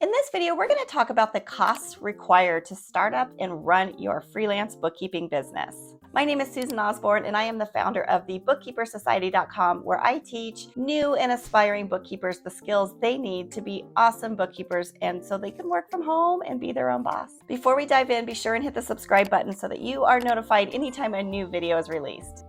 In this video, we're going to talk about the costs required to start up and run your freelance bookkeeping business. My name is Susan Osborne, and I am the founder of the bookkeepersociety.com, where I teach new and aspiring bookkeepers the skills they need to be awesome bookkeepers and so they can work from home and be their own boss. Before we dive in, be sure and hit the subscribe button so that you are notified anytime a new video is released.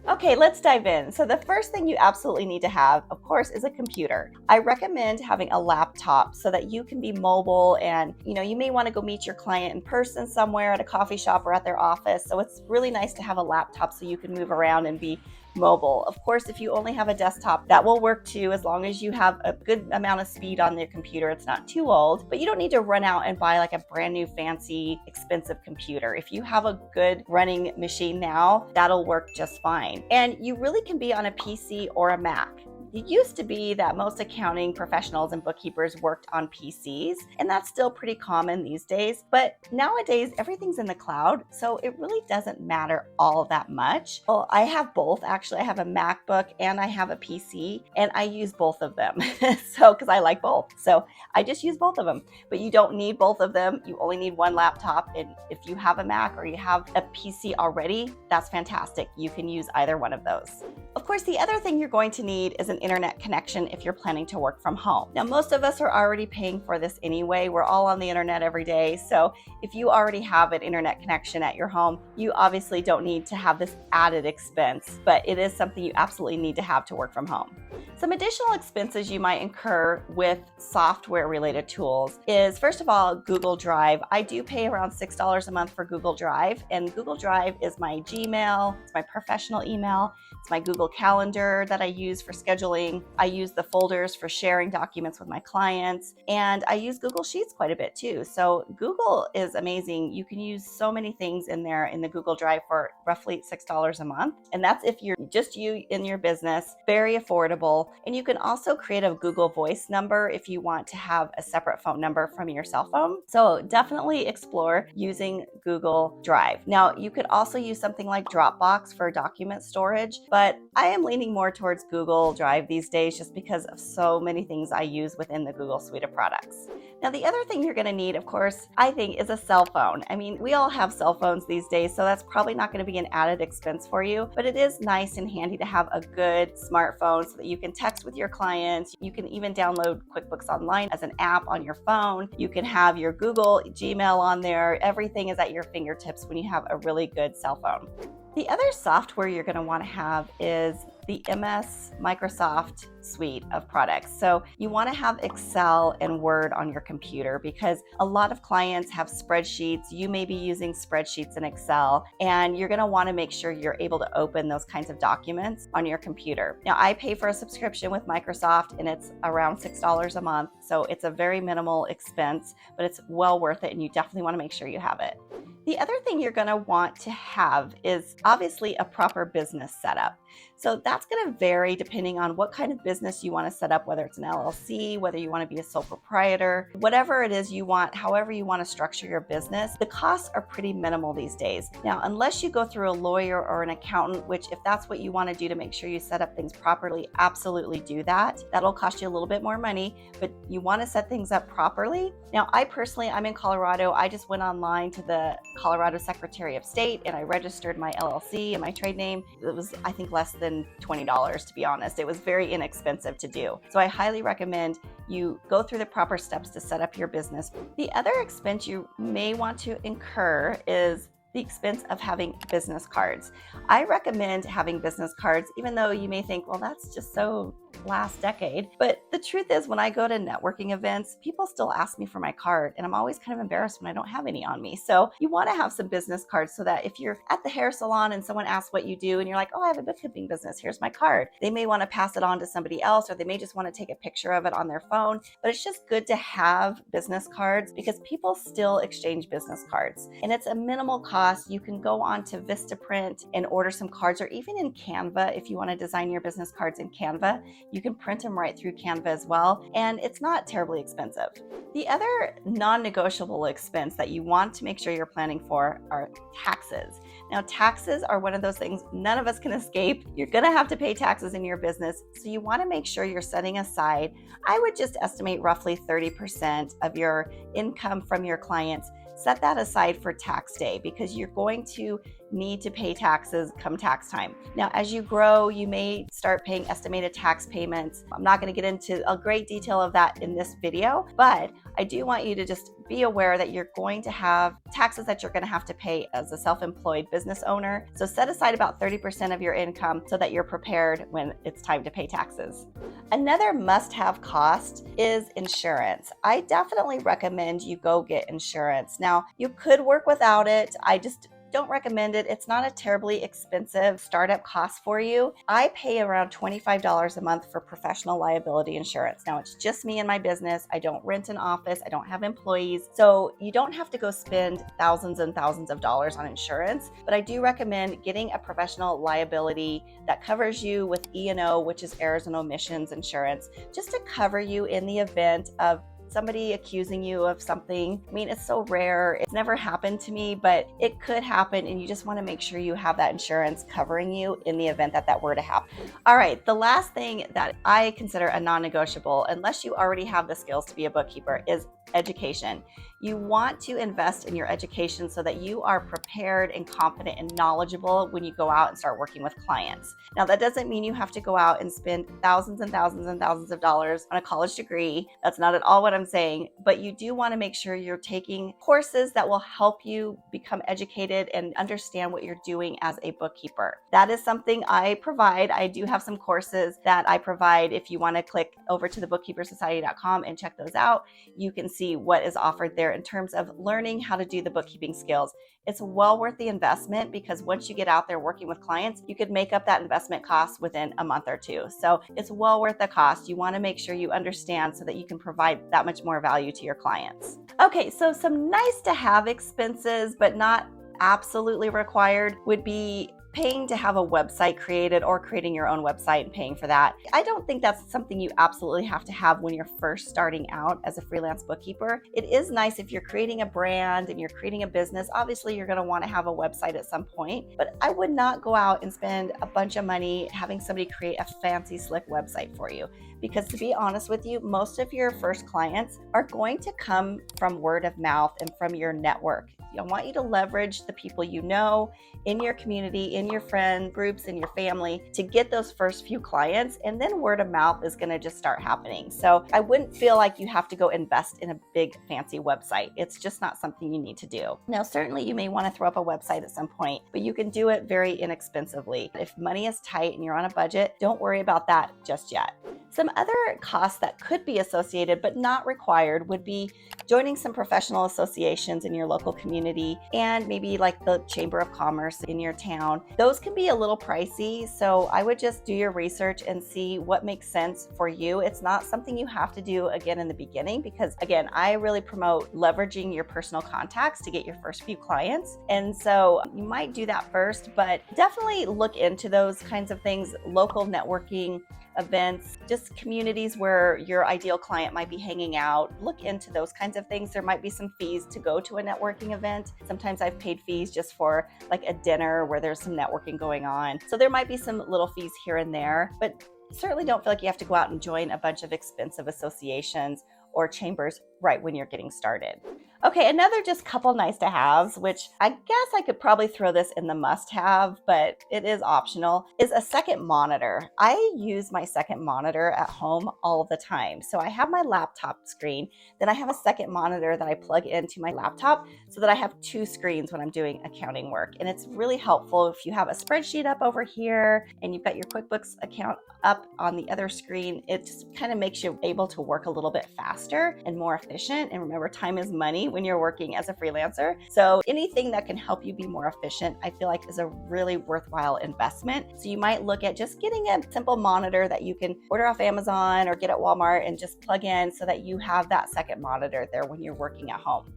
Okay, let's dive in. So the first thing you absolutely need to have, of course, is a computer. I recommend having a laptop so that you can be mobile and, you may want to go meet your client in person somewhere at a coffee shop or at their office. So it's really nice to have a laptop so you can move around and be mobile. Of course, if you only have a desktop, that will work too, as long as you have a good amount of speed on your computer. It's not too old, but you don't need to run out and buy like a brand new fancy expensive computer. If you have a good running machine now, that'll work just fine. And you really can be on a PC or a Mac. It used to be that most accounting professionals and bookkeepers worked on PCs, and that's still pretty common these days. But nowadays, everything's in the cloud, so it really doesn't matter all that much. Well, I have both. Actually, I have a MacBook and I have a PC, and I use both of them. Because I like both. So I just use both of them. But you don't need both of them. You only need one laptop. And if you have a Mac or you have a PC already, that's fantastic. You can use either one of those. Of course, the other thing you're going to need is an internet connection if you're planning to work from home. Now, most of us are already paying for this anyway. We're all on the internet every day. So if you already have an internet connection at your home, you obviously don't need to have this added expense, but it is something you absolutely need to have to work from home. Some additional expenses you might incur with software related tools is, first of all, Google Drive. I do pay around $6 a month for Google Drive, and Google Drive is my Gmail, it's my professional email, it's my Google Calendar that I use for scheduling. I use the folders for sharing documents with my clients, and I use Google Sheets quite a bit too. So Google is amazing. You can use so many things in there in the Google Drive for roughly $6 a month. And that's if you're just you in your business, very affordable. And you can also create a Google Voice number if you want to have a separate phone number from your cell phone. So definitely explore using Google Drive. Now, you could also use something like Dropbox for document storage, but I am leaning more towards Google Drive these days just because of so many things I use within the Google suite of products. Now, the other thing you're going to need, of course, I think, is a cell phone. I mean, we all have cell phones these days, so that's probably not going to be an added expense for you, but it is nice and handy to have a good smartphone so that you can text with your clients. You can even download QuickBooks Online as an app on your phone. You can have your Google Gmail on there. Everything is at your fingertips when you have a really good cell phone. The other software you're going to want to have is the MS Microsoft suite of products. So you want to have Excel and Word on your computer because a lot of clients have spreadsheets. You may be using spreadsheets in Excel, and you're going to want to make sure you're able to open those kinds of documents on your computer. Now, I pay for a subscription with Microsoft, and it's around $6 a month. So it's a very minimal expense, but it's well worth it, and you definitely want to make sure you have it. The other thing you're going to want to have is obviously a proper business setup. So that's going to vary depending on what kind of business you want to set up, whether it's an LLC, whether you want to be a sole proprietor, whatever it is you want, however you want to structure your business. The costs are pretty minimal these days. Now, unless you go through a lawyer or an accountant, which if that's what you want to do to make sure you set up things properly, absolutely do that. That'll cost you a little bit more money, but you want to set things up properly. Now, I'm in Colorado. I just went online to the Colorado Secretary of State and I registered my LLC and my trade name. It was, I think, less than $20, to be honest. It was very inexpensive to do. So I highly recommend you go through the proper steps to set up your business. The other expense you may want to incur is the expense of having business cards. I recommend having business cards, even though you may think, well, that's just so last decade. But the truth is, when I go to networking events, people still ask me for my card, and I'm always kind of embarrassed when I don't have any on me. So you want to have some business cards so that if you're at the hair salon and someone asks what you do, and you're like, oh, I have a bookkeeping business, here's my card. They may want to pass it on to somebody else, or they may just want to take a picture of it on their phone. But it's just good to have business cards because people still exchange business cards, and it's a minimal cost cost, you can go on to Vistaprint and order some cards, or even in Canva. If you want to design your business cards in Canva, you can print them right through Canva as well, and it's not terribly expensive. The other non-negotiable expense that you want to make sure you're planning for are taxes. Now, taxes are one of those things none of us can escape. You're going to have to pay taxes in your business, so you want to make sure you're setting aside, I would just estimate roughly 30% of your income from your clients. Set that aside for tax day, because you're going to need to pay taxes come tax time. Now, as you grow, you may start paying estimated tax payments. I'm not going to get into a great detail of that in this video, but I do want you to just be aware that you're going to have taxes that you're going to have to pay as a self-employed business owner. So set aside about 30% of your income so that you're prepared when it's time to pay taxes. Another must-have cost is insurance. I definitely recommend you go get insurance. Now, you could work without it. I just don't recommend it. It's not a terribly expensive startup cost for you. I pay around $25 a month for professional liability insurance. Now, it's just me and my business. I don't rent an office. I don't have employees. So you don't have to go spend thousands and thousands of dollars on insurance, but I do recommend getting a professional liability that covers you with E&O, which is errors and omissions insurance, just to cover you in the event of somebody accusing you of something. I mean, it's so rare. It's never happened to me, but it could happen, and you just want to make sure you have that insurance covering you in the event that that were to happen. All right, the last thing that I consider a non-negotiable, unless you already have the skills to be a bookkeeper, is education. You want to invest in your education so that you are prepared and confident and knowledgeable when you go out and start working with clients. Now, that doesn't mean you have to go out and spend thousands and thousands and thousands of dollars on a college degree. That's not at all what I'm saying, but you do want to make sure you're taking courses that will help you become educated and understand what you're doing as a bookkeeper. That is something I provide. I do have some courses that I provide. If you want to click over to thebookkeepersociety.com and check those out, you can see what is offered there in terms of learning how to do the bookkeeping skills. It's well worth the investment, because once you get out there working with clients, you could make up that investment cost within a month or two. So it's well worth the cost. You want to make sure you understand so that you can provide that much more value to your clients. Okay, so some nice to have expenses, but not absolutely required, would be paying to have a website created, or creating your own website and paying for that. I don't think that's something you absolutely have to have when you're first starting out as a freelance bookkeeper. It is nice if you're creating a brand and you're creating a business. Obviously, you're going to want to have a website at some point, but I would not go out and spend a bunch of money having somebody create a fancy, slick website for you. Because to be honest with you, most of your first clients are going to come from word of mouth and from your network. I want you to leverage the people you know in your community, in your friend groups, in your family, to get those first few clients, and then word of mouth is going to just start happening. So I wouldn't feel like you have to go invest in a big fancy website. It's just not something you need to do. Now, certainly you may want to throw up a website at some point, but you can do it very inexpensively. If money is tight and you're on a budget, don't worry about that just yet. Some other costs that could be associated but not required would be joining some professional associations in your local community, and maybe like the Chamber of Commerce in your town. Those can be a little pricey, so I would just do your research and see what makes sense for you. It's not something you have to do again in the beginning, because again, I really promote leveraging your personal contacts to get your first few clients. And so you might do that first, but definitely look into those kinds of things, local networking events, just communities where your ideal client might be hanging out. Look into those kinds of things. There might be some fees to go to a networking event. Sometimes I've paid fees just for like a dinner where there's some networking going on. So there might be some little fees here and there, but certainly don't feel like you have to go out and join a bunch of expensive associations or chambers right when you're getting started. Okay, another just couple nice to haves, which I guess I could probably throw this in the must have, but it is optional, is a second monitor. I use my second monitor at home all the time. So I have my laptop screen, then I have a second monitor that I plug into my laptop so that I have two screens when I'm doing accounting work. And it's really helpful if you have a spreadsheet up over here and you've got your QuickBooks account up on the other screen. It just kind of makes you able to work a little bit faster and more efficient. And remember, time is money money when you're working as a freelancer. So anything that can help you be more efficient, I feel like is a really worthwhile investment. So you might look at just getting a simple monitor that you can order off Amazon or get at Walmart and just plug in so that you have that second monitor there when you're working at home.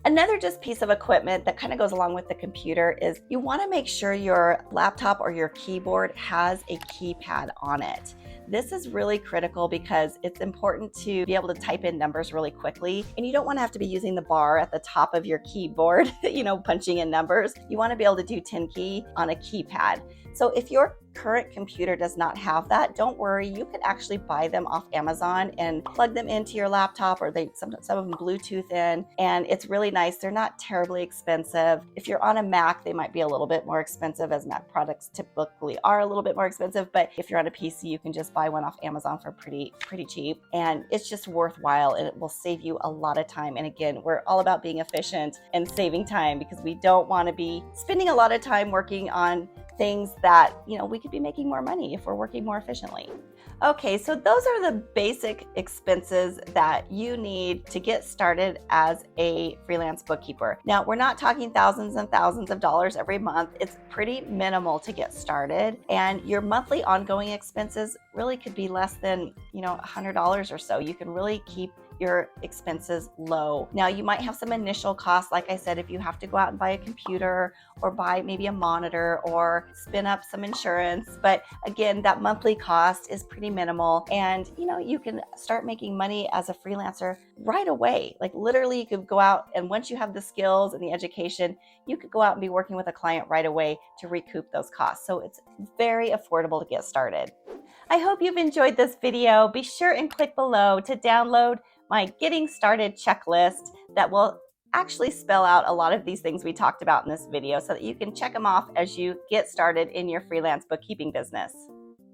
Another just piece of equipment that kind of goes along with the computer is you want to make sure your laptop or your keyboard has a keypad on it. This is really critical because it's important to be able to type in numbers really quickly, and you don't want to have to be using the bar at the top of your keyboard, punching in numbers. You want to be able to do 10 key on a keypad. So if your current computer does not have that, don't worry. You can actually buy them off Amazon and plug them into your laptop, or some of them Bluetooth in, and it's really nice. They're not terribly expensive. If you're on a Mac, they might be a little bit more expensive, as Mac products typically are a little bit more expensive, but if you're on a PC, you can just buy one off Amazon for pretty cheap, and it's just worthwhile, and it will save you a lot of time. And again, we're all about being efficient and saving time because we don't want to be spending a lot of time working on things that, we could be making more money if we're working more efficiently. Okay, so those are the basic expenses that you need to get started as a freelance bookkeeper. Now, we're not talking thousands and thousands of dollars every month. It's pretty minimal to get started, and your monthly ongoing expenses really could be less than, $100 or so. You can really keep your expenses low. Now, you might have some initial costs, like I said, if you have to go out and buy a computer or buy maybe a monitor or spin up some insurance. But again, that monthly cost is pretty minimal, and you can start making money as a freelancer right away. Like literally, you could go out, and once you have the skills and the education, you could go out and be working with a client right away to recoup those costs. So it's very affordable to get started. I hope you've enjoyed this video. Be sure and click below to download my Getting Started checklist that will actually spell out a lot of these things we talked about in this video so that you can check them off as you get started in your freelance bookkeeping business.